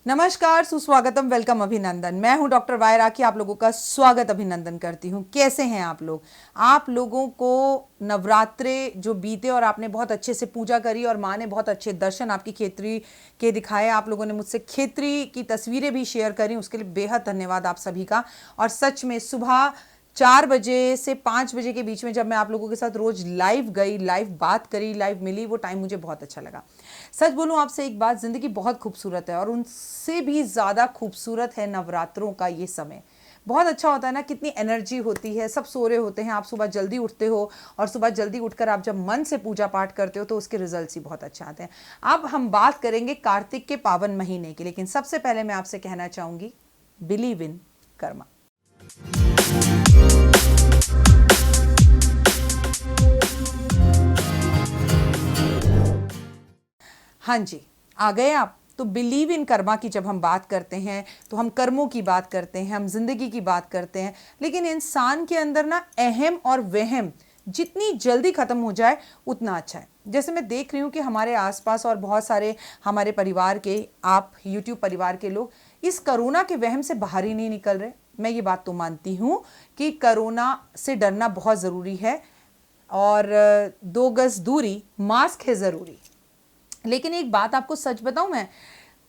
नमस्कार, सुस्वागतम, वेलकम, अभिनंदन। मैं हूं डॉक्टर वाई राखी, आप लोगों का स्वागत अभिनंदन करती हूं। कैसे हैं आप लोग? आप लोगों को नवरात्रे जो बीते और आपने बहुत अच्छे से पूजा करी और माँ ने बहुत अच्छे दर्शन आपकी खेतरी के दिखाए। आप लोगों ने मुझसे खेतरी की तस्वीरें भी शेयर करी, उसके लिए बेहद धन्यवाद आप सभी का। और सच में सुबह 4 बजे से 5 बजे के बीच में जब मैं आप लोगों के साथ रोज लाइव गई, लाइव बात करी, लाइव मिली, वो टाइम मुझे बहुत अच्छा लगा। सच बोलूं आपसे एक बात, जिंदगी बहुत खूबसूरत है और उनसे भी ज़्यादा खूबसूरत है नवरात्रों का ये समय। बहुत अच्छा होता है ना, कितनी एनर्जी होती है, सब सो रहे होते हैं, आप सुबह जल्दी उठते हो और सुबह जल्दी उठकर आप जब मन से पूजा पाठ करते हो तो उसके रिजल्ट्स ही बहुत अच्छे आते हैं। अब हम बात करेंगे कार्तिक के पावन महीने की, लेकिन सबसे पहले मैं आपसे कहना चाहूंगी, बिलीव इन कर्मा। हाँ जी, आ गए आप। तो बिलीव इन कर्मा की जब हम बात करते हैं तो हम कर्मों की बात करते हैं, हम जिंदगी की बात करते हैं, लेकिन इंसान के अंदर ना अहम और वहम जितनी जल्दी खत्म हो जाए उतना अच्छा है। जैसे मैं देख रही हूँ कि हमारे आसपास और बहुत सारे हमारे परिवार के, आप यूट्यूब परिवार के लोग इस कोरोना के वहम से बाहर ही नहीं निकल रहे। मैं ये बात तो मानती हूँ कि कोरोना से डरना बहुत ज़रूरी है और 2 गज दूरी, मास्क है ज़रूरी। लेकिन एक बात आपको सच बताऊं, मैं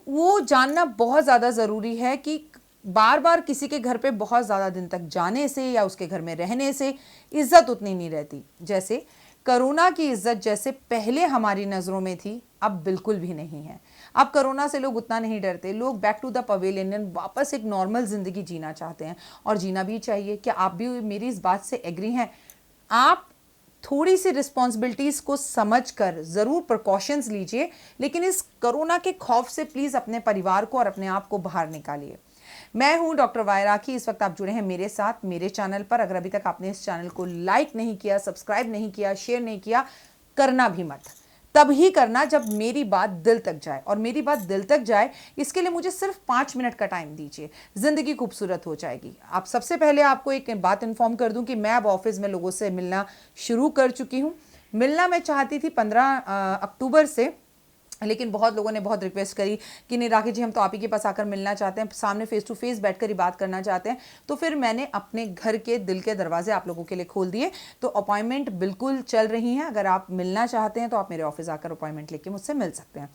वो जानना बहुत ज़्यादा ज़रूरी है कि बार बार किसी के घर पे बहुत ज़्यादा दिन तक जाने से या उसके घर में रहने से इज्जत उतनी नहीं रहती। जैसे कोरोना की इज्जत जैसे पहले हमारी नज़रों में थी, अब बिल्कुल भी नहीं है। अब कोरोना से लोग उतना नहीं डरते, लोग बैक टू द पवेलियन, वापस एक नॉर्मल ज़िंदगी जीना चाहते हैं और जीना भी चाहिए। क्या आप भी मेरी इस बात से एग्री हैं? आप थोड़ी सी रिस्पॉन्सिबिलिटीज़ को समझकर ज़रूर प्रिकॉशंस लीजिए, लेकिन इस कोरोना के खौफ से प्लीज़ अपने परिवार को और अपने आप को बाहर निकालिए। मैं हूं डॉक्टर वाई राखी। इस वक्त आप जुड़े हैं मेरे साथ मेरे चैनल पर। अगर अभी तक आपने इस चैनल को लाइक नहीं किया, सब्सक्राइब नहीं किया, शेयर नहीं किया, करना भी मत। तब ही करना जब मेरी बात दिल तक जाए, और मेरी बात दिल तक जाए इसके लिए मुझे सिर्फ 5 मिनट का टाइम दीजिए, जिंदगी खूबसूरत हो जाएगी। आप सबसे पहले आपको एक बात इन्फॉर्म कर दूं कि मैं अब ऑफिस में लोगों से मिलना शुरू कर चुकी हूं। मिलना मैं चाहती थी 15 अक्टूबर से, लेकिन बहुत लोगों ने बहुत रिक्वेस्ट करी कि नहीं राखी जी, हम तो आप ही के पास आकर मिलना चाहते हैं, सामने फेस टू फेस बैठकर ही बात करना चाहते हैं। तो फिर मैंने अपने घर के दिल के दरवाजे आप लोगों के लिए खोल दिए। तो अपॉइंटमेंट बिल्कुल चल रही हैं। अगर आप मिलना चाहते हैं तो आप मेरे ऑफिस आकर अपॉइंटमेंट लेके मुझसे मिल सकते हैं।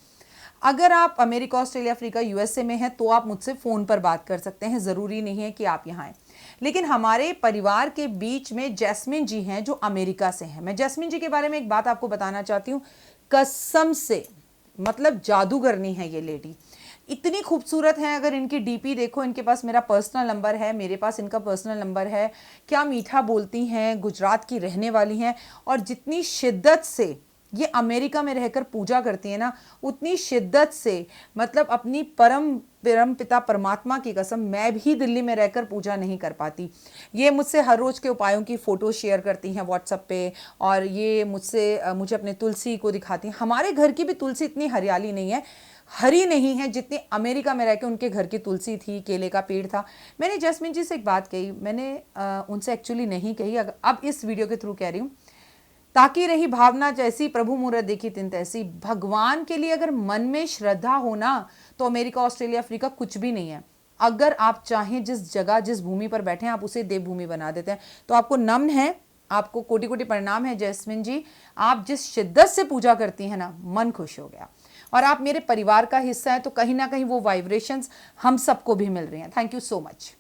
अगर आप अमेरिका, ऑस्ट्रेलिया, अफ्रीका, यूएसए में हैं तो आप मुझसे फ़ोन पर बात कर सकते हैं, ज़रूरी नहीं है कि आप यहाँ आएँ। लेकिन हमारे परिवार के बीच में जैस्मिन जी हैं जो अमेरिका से हैं। मैं जैस्मिन जी के बारे में एक बात आपको बताना चाहती हूँ, कसम से, मतलब जादूगरनी है ये लेडी, इतनी खूबसूरत है। अगर इनकी डीपी देखो, इनके पास मेरा पर्सनल नंबर है, मेरे पास इनका पर्सनल नंबर है। क्या मीठा बोलती हैं, गुजरात की रहने वाली हैं, और जितनी शिद्दत से ये अमेरिका में रहकर पूजा करती है ना, उतनी शिद्दत से, मतलब अपनी परम पिता परमात्मा की कसम, मैं भी दिल्ली में रहकर पूजा नहीं कर पाती। ये मुझसे हर रोज़ के उपायों की फ़ोटो शेयर करती हैं व्हाट्सएप पे, और ये मुझे अपने तुलसी को दिखाती हैं। हमारे घर की भी तुलसी इतनी हरियाली नहीं है, हरी नहीं है, जितनी अमेरिका में रह के उनके घर की तुलसी थी, केले का पेड़ था। मैंने जैस्मिन जी से एक बात कही, मैंने उनसे एक्चुअली नहीं कही, अब इस वीडियो के थ्रू कह रही हूँ, ताकि रही भावना जैसी प्रभु मूरत देखी तिन तैसी। भगवान के लिए अगर मन में श्रद्धा हो ना, तो अमेरिका, ऑस्ट्रेलिया, अफ्रीका कुछ भी नहीं है। अगर आप चाहें, जिस जगह जिस भूमि पर बैठे हैं, आप उसे देवभूमि बना देते हैं। तो आपको नमन है, आपको कोटि कोटि प्रणाम है जैस्मिन जी। आप जिस शिद्दत से पूजा करती हैं ना, मन खुश हो गया। और आप मेरे परिवार का हिस्सा है, तो कहीं ना कहीं वो वाइब्रेशंस हम सबको भी मिल रही हैं। Thank you so much.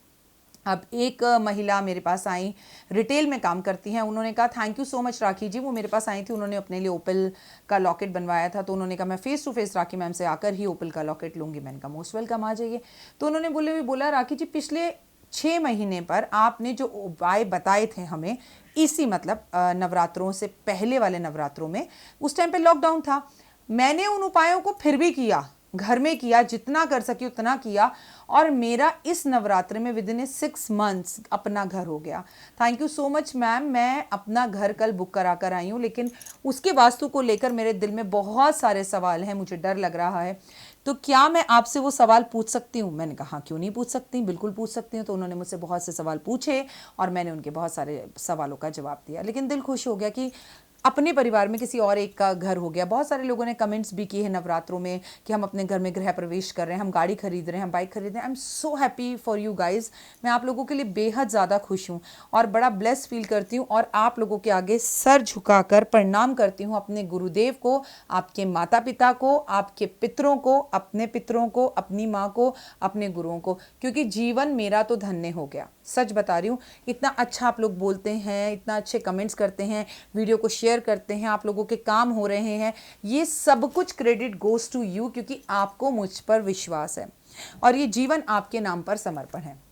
अब एक महिला मेरे पास आई, रिटेल में काम करती हैं। उन्होंने कहा थैंक यू सो मच राखी जी। वो मेरे पास आई थी, उन्होंने अपने लिए ओपल का लॉकेट बनवाया था। तो उन्होंने कहा मैं face to face Rakhi ma'am से आकर ही ओपल का लॉकेट लूँगी। मैंने कहा मोस्ट वेलकम, आ जाइए। तो उन्होंने बोला राखी जी, पिछले 6 महीने पर आपने जो उपाय बताए थे हमें, इसी मतलब नवरात्रों से पहले वाले नवरात्रों में, उस टाइम पर लॉकडाउन था, मैंने उन उपायों को फिर भी किया, घर में किया, जितना कर सकी उतना किया, और मेरा इस नवरात्रि में विद इन 6 मंथ्स अपना घर हो गया। Thank you so much ma'am. मैं अपना घर कल बुक करा कर आई हूँ, लेकिन उसके वास्तु को लेकर मेरे दिल में बहुत सारे सवाल हैं, मुझे डर लग रहा है। तो क्या मैं आपसे वो सवाल पूछ सकती हूँ? मैंने कहा क्यों नहीं पूछ सकती, बिल्कुल पूछ सकती हूँ। तो उन्होंने मुझसे बहुत से सवाल पूछे और मैंने उनके बहुत सारे सवालों का जवाब दिया। लेकिन दिल खुश हो गया कि अपने परिवार में किसी और एक का घर हो गया। बहुत सारे लोगों ने कमेंट्स भी किए हैं नवरात्रों में कि हम अपने घर में गृह प्रवेश कर रहे हैं, हम गाड़ी खरीद रहे हैं, हम बाइक खरीद रहे हैं। I am so happy for you guys. मैं आप लोगों के लिए बेहद ज़्यादा खुश हूँ और बड़ा ब्लेस फील करती हूँ और आप लोगों के आगे सर झुकाकर प्रणाम करती हूँ, अपने गुरुदेव को, आपके माता पिता को, आपके पितरों को, अपने पितरों को, अपनी माँ को, अपने गुरुओं को, क्योंकि जीवन मेरा तो धन्य हो गया। सच बता रही हूँ, इतना अच्छा आप लोग बोलते हैं, इतना अच्छे कमेंट्स करते हैं, वीडियो को शेयर करते हैं, आप लोगों के काम हो रहे हैं, ये सब कुछ क्रेडिट गोज टू यू, क्योंकि आपको मुझ पर विश्वास है और ये जीवन आपके नाम पर समर्पण है।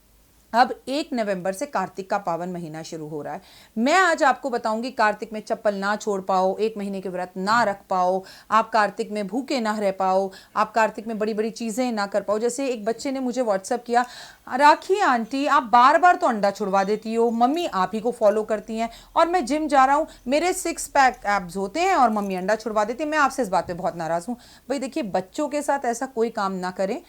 अब 1 नवंबर से कार्तिक का पावन महीना शुरू हो रहा है। मैं आज आपको बताऊंगी कार्तिक में चप्पल ना छोड़ पाओ, 1 महीने के व्रत ना रख पाओ, आप कार्तिक में भूखे ना रह पाओ, आप कार्तिक में बड़ी बड़ी चीज़ें ना कर पाओ। जैसे एक बच्चे ने मुझे व्हाट्सअप किया, राखी आंटी आप बार बार तो अंडा छुड़वा देती हो, मम्मी आप ही को फॉलो करती हैं और मैं जिम जा रहा हूँ, मेरे 6 पैक एब्स होते हैं और मम्मी अंडा छुड़वा देती है। मैं आपसे इस बात पर बहुत नाराज़ हूँ। भाई देखिए, बच्चों के साथ ऐसा कोई काम ना करें।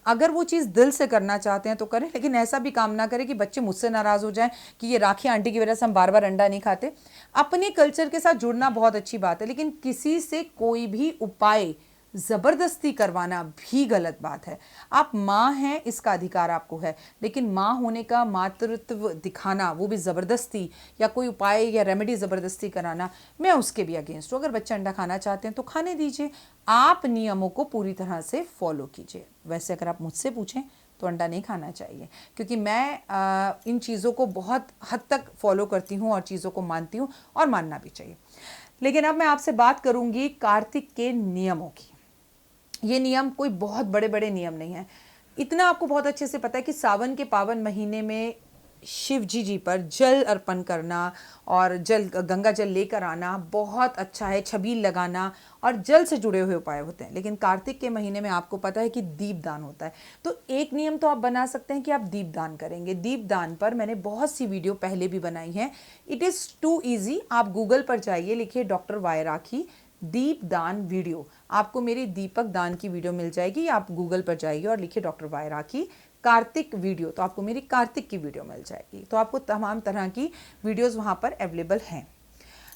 अगर वो चीज़ दिल से करना चाहते हैं तो करें, लेकिन ऐसा भी काम ना करें कि बच्चे मुझसे नाराज़ हो जाएं कि ये राखी आंटी की वजह से हम बार बार अंडा नहीं खाते। अपने कल्चर के साथ जुड़ना बहुत अच्छी बात है, लेकिन किसी से कोई भी उपाय ज़बरदस्ती करवाना भी गलत बात है। आप माँ हैं, इसका अधिकार आपको है, लेकिन माँ होने का मातृत्व दिखाना, वो भी ज़बरदस्ती या कोई उपाय या रेमेडी ज़बरदस्ती कराना, मैं उसके भी अगेंस्ट हूँ। अगर बच्चा अंडा खाना चाहते हैं तो खाने दीजिए, आप नियमों को पूरी तरह से फॉलो कीजिए। वैसे अगर आप मुझसे पूछें तो अंडा नहीं खाना चाहिए, क्योंकि मैं इन चीज़ों को बहुत हद तक फॉलो करती हूँ और चीज़ों को मानती हूँ और मानना भी चाहिए। लेकिन अब मैं आपसे बात करूँगी कार्तिक के नियमों की। ये नियम कोई बहुत बड़े बड़े नियम नहीं है। इतना आपको बहुत अच्छे से पता है कि सावन के पावन महीने में शिव जी पर जल अर्पण करना और गंगा जल लेकर आना बहुत अच्छा है, छबील लगाना और जल से जुड़े हुए उपाय होते हैं। लेकिन कार्तिक के महीने में आपको पता है कि दीपदान होता है, तो एक नियम तो आप बना सकते हैं कि आप दीपदान करेंगे। दीपदान पर मैंने बहुत सी वीडियो पहले भी बनाई हैं। It is too easy. आप गूगल पर जाइए, लिखिए डॉक्टर वाई राखी दीपदान वीडियो, आपको मेरी दीपक दान की वीडियो मिल जाएगी। आप गूगल पर जाइए और लिखिए डॉक्टर वाई राखी कार्तिक वीडियो, तो आपको मेरी कार्तिक की वीडियो मिल जाएगी। तो आपको तमाम तरह की वीडियोस वहाँ पर अवेलेबल हैं।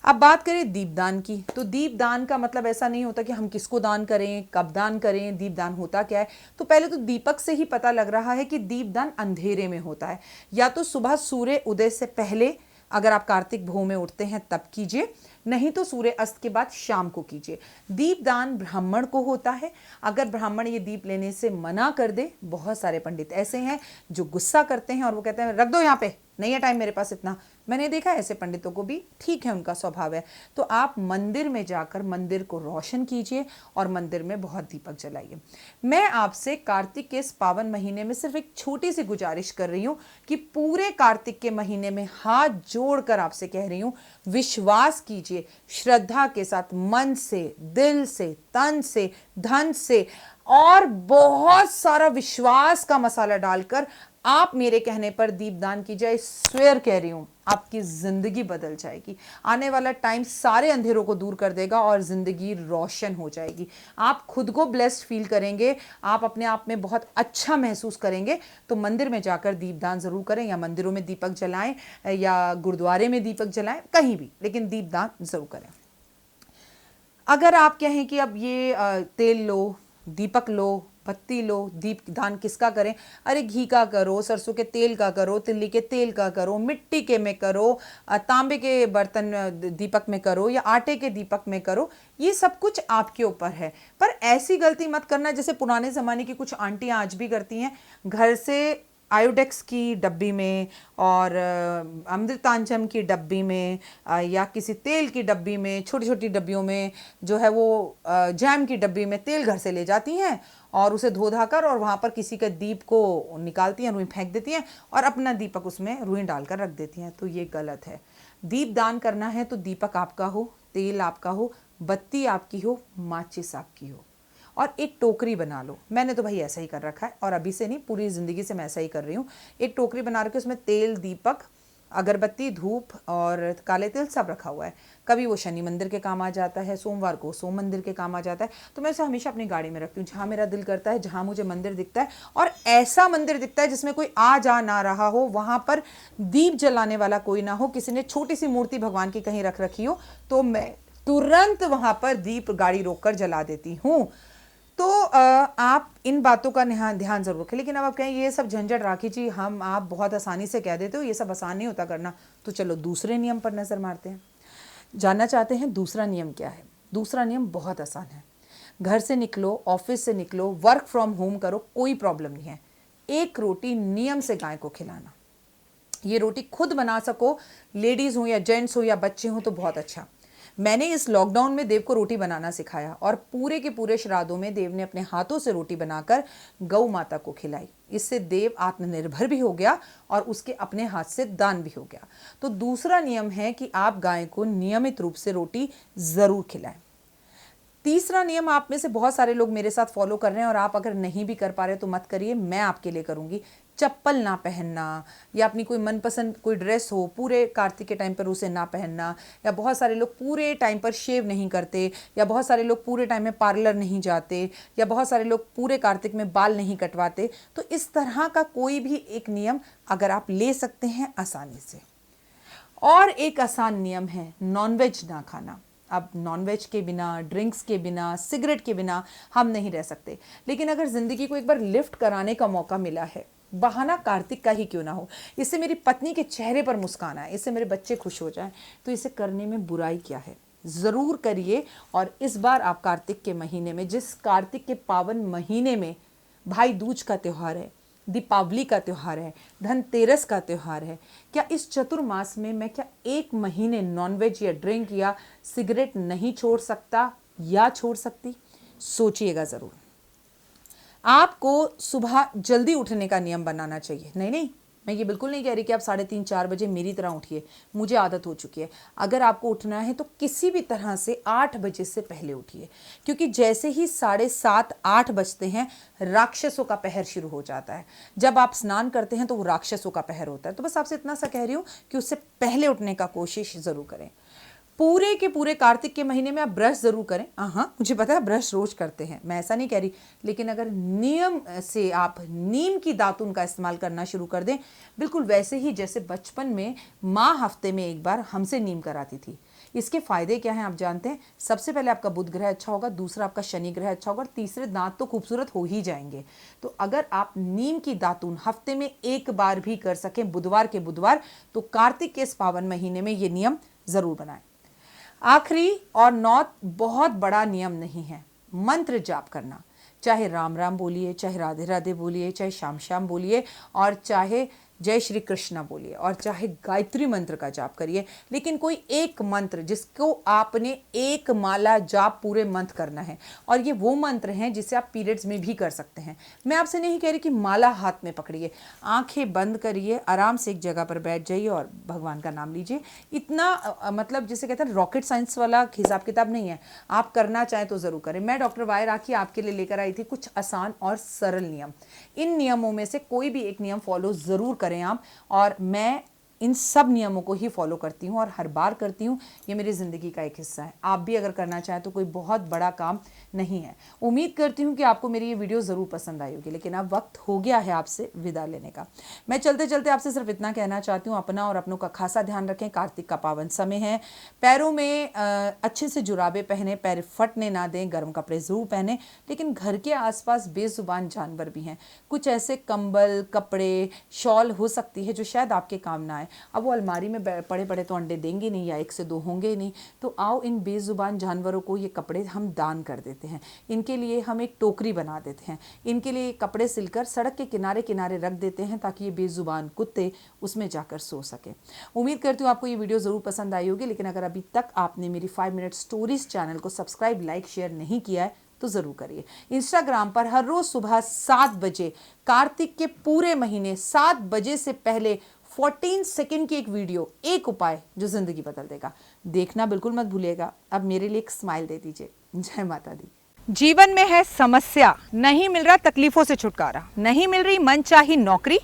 अब बात करें दीपदान की, तो दीपदान का मतलब ऐसा नहीं होता कि हम किसको दान करें, कब दान करें, दीपदान होता क्या है। तो पहले तो दीपक से ही पता लग रहा है कि दीपदान अंधेरे में होता है, या तो सुबह सूर्य उदय से पहले, अगर आप कार्तिक भोर में उठते हैं तब कीजिए, नहीं तो सूर्य अस्त के बाद शाम को कीजिए। दीपदान ब्राह्मण को होता है। अगर ब्राह्मण ये दीप लेने से मना कर दे, बहुत सारे पंडित ऐसे हैं जो गुस्सा करते हैं और वो कहते हैं रख दो यहाँ पे, नहीं है टाइम मेरे पास इतना। मैंने देखा ऐसे पंडितों को भी, ठीक है, उनका स्वभाव है। तो आप मंदिर में जाकर मंदिर को रोशन कीजिए और मंदिर में बहुत दीपक जलाइए। मैं आपसे कार्तिक के इस पावन महीने में सिर्फ एक छोटी सी गुजारिश कर रही हूँ कि पूरे कार्तिक के महीने में हाथ जोड़कर आपसे कह रही हूँ, विश्वास कीजिए श्रद्धा के साथ, मन से, दिल से, तन से, धन से और बहुत सारा विश्वास का मसाला डालकर आप मेरे कहने पर दीपदान कीजिए। स्वेयर कह रही हूं, आपकी जिंदगी बदल जाएगी। आने वाला टाइम सारे अंधेरों को दूर कर देगा और जिंदगी रोशन हो जाएगी। आप खुद को ब्लेस्ड फील करेंगे, आप अपने आप में बहुत अच्छा महसूस करेंगे। तो मंदिर में जाकर दीपदान जरूर करें, या मंदिरों में दीपक जलाएं या गुरुद्वारे में दीपक जलाएं, कहीं भी, लेकिन दीपदान जरूर करें। अगर आप कहें कि अब ये तेल लो, दीपक लो, बत्ती लो, दीप दान किसका करें? अरे घी का करो, सरसों के तेल का करो, तिल्ली के तेल का करो, मिट्टी के में करो, तांबे के बर्तन दीपक में करो या आटे के दीपक में करो, ये सब कुछ आपके ऊपर है। पर ऐसी गलती मत करना जैसे पुराने ज़माने की कुछ आंटियाँ आज भी करती हैं, घर से आयोडेक्स की डब्बी में और अमृतांजन की डब्बी में या किसी तेल की डब्बी में, छोटी छोटी डब्बियों में जो है वो जैम की डब्बी में तेल घर से ले जाती हैं और उसे धो धाकर और वहाँ पर किसी का दीप को निकालती हैं, रुई फेंक देती हैं और अपना दीपक उसमें रुई डालकर रख देती हैं। तो ये गलत है। दीप दान करना है तो दीपक आपका हो, तेल आपका हो, बत्ती आपकी हो, माचिस आपकी हो और एक टोकरी बना लो। मैंने तो भाई ऐसा ही कर रखा है और अभी से नहीं, पूरी ज़िंदगी से मैं ऐसा ही कर रही हूँ। एक टोकरी बना रखी, उसमें तेल, दीपक, अगरबत्ती, धूप और काले तिल सब रखा हुआ है। कभी वो शनि मंदिर के काम आ जाता है, सोमवार को सोम मंदिर के काम आ जाता है। तो मैं उसे हमेशा अपनी गाड़ी में रखती हूँ, जहाँ मेरा दिल करता है, जहाँ मुझे मंदिर दिखता है और ऐसा मंदिर दिखता है जिसमें कोई आ जा ना रहा हो, वहाँ पर दीप जलाने वाला कोई ना हो, किसी ने छोटी सी मूर्ति भगवान की कहीं रख रखी हो, तो मैं तुरंत वहां पर दीप गाड़ी रोककर जला देती हूँ। तो आप इन बातों का ध्यान जरूर रखें। लेकिन अब आप कहें ये सब झंझट राखी जी हम आप बहुत आसानी से कह देते हो, ये सब आसान नहीं होता करना। तो चलो दूसरे नियम पर नजर मारते हैं। जानना चाहते हैं दूसरा नियम क्या है? दूसरा नियम बहुत आसान है। घर से निकलो, ऑफिस से निकलो, वर्क फ्रॉम होम करो, कोई प्रॉब्लम नहीं है। एक रोटी नियम से गाय को खिलाना। ये रोटी खुद बना सको, लेडीज हो या जेंट्स हो या बच्चे हो तो बहुत अच्छा। मैंने इस लॉकडाउन में देव को रोटी बनाना सिखाया और पूरे के पूरे श्राद्धों में देव ने अपने हाथों से रोटी बनाकर गौ माता को खिलाई। इससे देव आत्मनिर्भर भी हो गया और उसके अपने हाथ से दान भी हो गया। तो दूसरा नियम है कि आप गाय को नियमित रूप से रोटी जरूर खिलाएं। तीसरा नियम आप में से बहुत सारे लोग मेरे साथ फॉलो कर रहे हैं और आप अगर नहीं भी कर पा रहे तो मत करिए, मैं आपके लिए करूंगी। चप्पल ना पहनना या अपनी कोई मनपसंद कोई ड्रेस हो पूरे कार्तिक के टाइम पर उसे ना पहनना, या बहुत सारे लोग पूरे टाइम पर शेव नहीं करते, या बहुत सारे लोग पूरे टाइम में पार्लर नहीं जाते, या बहुत सारे लोग पूरे कार्तिक में बाल नहीं कटवाते। तो इस तरह का कोई भी एक नियम अगर आप ले सकते हैं आसानी से। और एक आसान नियम है नॉनवेज ना खाना। अब नॉनवेज के बिना, ड्रिंक्स के बिना, सिगरेट के बिना हम नहीं रह सकते। लेकिन अगर जिंदगी को एक बार लिफ्ट कराने का मौका मिला है, बहाना कार्तिक का ही क्यों ना हो, इससे मेरी पत्नी के चेहरे पर मुस्कान आए, इससे मेरे बच्चे खुश हो जाएं, तो इसे करने में बुराई क्या है? ज़रूर करिए। और इस बार आप कार्तिक के महीने में, जिस कार्तिक के पावन महीने में भाई दूज का त्यौहार है, दीपावली का त्यौहार है, धनतेरस का त्यौहार है, क्या इस चतुर्मास में मैं क्या एक महीने नॉनवेज या ड्रिंक या सिगरेट नहीं छोड़ सकता या छोड़ सकती? सोचिएगा ज़रूर। आपको सुबह जल्दी उठने का नियम बनाना चाहिए। नहीं, मैं ये बिल्कुल नहीं कह रही कि आप 3:30-4 बजे मेरी तरह उठिए, मुझे आदत हो चुकी है। अगर आपको उठना है तो किसी भी तरह से 8 बजे से पहले उठिए, क्योंकि जैसे ही 7:30-8 बजते हैं राक्षसों का पहर शुरू हो जाता है। जब आप स्नान करते हैं तो वो राक्षसों का पहर होता है। तो बस आपसे इतना सा कह रही हूँ कि उससे पहले उठने का कोशिश ज़रूर करें। पूरे के पूरे कार्तिक के महीने में आप ब्रश जरूर करें। हाँ, मुझे पता है ब्रश रोज करते हैं, मैं ऐसा नहीं कह रही, लेकिन अगर नियम से आप नीम की दातुन का इस्तेमाल करना शुरू कर दें, बिल्कुल वैसे ही जैसे बचपन में माँ हफ्ते में एक बार हमसे नीम कराती थी। इसके फायदे क्या हैं आप जानते हैं? सबसे पहले आपका बुध ग्रह अच्छा होगा, दूसरा आपका शनि ग्रह अच्छा होगा, और तीसरे दांत तो खूबसूरत हो ही जाएंगे। तो अगर आप नीम की दातुन हफ्ते में एक बार भी कर सकें, बुधवार के बुधवार, तो कार्तिक के इस पावन महीने में ये नियम जरूर बनाएं। आखिरी और नौत बहुत बड़ा नियम नहीं है, मंत्र जाप करना। चाहे राम राम बोलिए, चाहे राधे राधे बोलिए, चाहे श्याम श्याम बोलिए, और चाहे जय श्री कृष्णा बोलिए, और चाहे गायत्री मंत्र का जाप करिए। लेकिन कोई एक मंत्र जिसको आपने एक माला जाप पूरे मंत्र करना है, और ये वो मंत्र हैं जिसे आप पीरियड्स में भी कर सकते हैं। मैं आपसे नहीं कह रही कि माला हाथ में पकड़िए, आंखें बंद करिए, आराम से एक जगह पर बैठ जाइए और भगवान का नाम लीजिए। इतना मतलब जिसे कहते हैं रॉकेट साइंस वाला हिसाब किताब नहीं है। आप करना चाहें तो ज़रूर करें। मैं डॉक्टर वाई राखी आपके लिए लेकर आई थी कुछ आसान और सरल नियम। इन नियमों में से कोई भी एक नियम फॉलो ज़रूर करें आप, और मैं इन सब नियमों को ही फॉलो करती हूँ और हर बार करती हूँ। ये मेरी ज़िंदगी का एक हिस्सा है। आप भी अगर करना चाहें तो कोई बहुत बड़ा काम नहीं है। उम्मीद करती हूँ कि आपको मेरी ये वीडियो ज़रूर पसंद आई होगी। लेकिन अब वक्त हो गया है आपसे विदा लेने का। मैं चलते चलते आपसे सिर्फ इतना कहना चाहती हूँ, अपना और अपनों का खासा ध्यान रखें। कार्तिक का पावन समय है। पैरों में अच्छे से जुराबे पहने, पैर फटने ना दें, गर्म कपड़े ज़रूर पहने। लेकिन घर के आसपास बेजुबान जानवर भी हैं, कुछ ऐसे कंबल, कपड़े, शॉल हो सकती है जो शायद आपके काम ना आए। अब वो अलमारी में पड़े पड़े तो अंडे देंगे नहीं, या 1 से 2 होंगे ही नहीं। तो आओ इन बेजुबान जानवरों को ये कपड़े हम दान कर देते हैं। इनके लिए हम एक टोकरी बना देते हैं, इनके लिए कपड़े सिलकर सड़क के किनारे किनारे रख देते हैं, ताकि ये बेजुबान कुत्ते उसमें जाकर सो सके। उम्मीद करती हूँ आपको ये वीडियो ज़रूर पसंद आई होगी। लेकिन अगर अभी तक आपने मेरी 5 मिनट स्टोरीज चैनल को सब्सक्राइब, लाइक, शेयर नहीं किया है तो ज़रूर करिए। इंस्टाग्राम पर हर रोज़ सुबह 7 बजे कार्तिक के पूरे महीने 7 बजे से पहले 14 सेकंड की एक वीडियो, एक उपाय जो जिंदगी बदल देगा, देखना बिल्कुल मत भूलिएगा। अब मेरे लिए एक स्माइल दे दीजिए। जय माता दी। जीवन में है समस्या, नहीं मिल रहा तकलीफों से छुटकारा, नहीं मिल रही मनचाही नौकरी,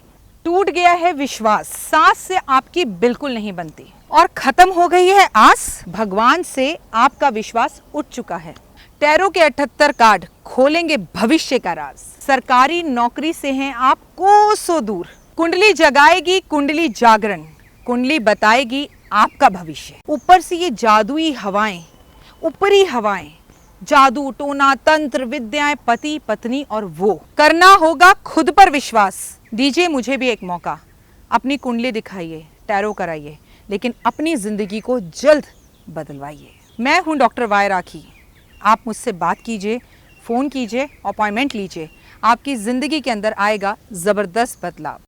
टूट गया है विश्वास, सांस से आपकी बिल्कुल नहीं बनती, और खत्म हो गई है आस, भगवान से आपका विश्वास उठ चुका है। टैरो के 78 कार्ड खोलेंगे भविष्य का राज। सरकारी नौकरी से हैं आप कोसों दूर, कुंडली जगाएगी कुंडली जागरण, कुंडली बताएगी आपका भविष्य। ऊपर से ये जादुई हवाएं, ऊपरी हवाएं, जादू टोना तंत्र विद्याएं, पति पत्नी और वो। करना होगा खुद पर विश्वास। दीजिए मुझे भी एक मौका, अपनी कुंडली दिखाइए, टैरो कराइए, लेकिन अपनी जिंदगी को जल्द बदलवाइए। मैं हूं डॉक्टर वाई राखी। आप मुझसे बात कीजिए, फ़ोन कीजिए, अपॉइंटमेंट लीजिए। आपकी ज़िंदगी के अंदर आएगा ज़बरदस्त बदलाव।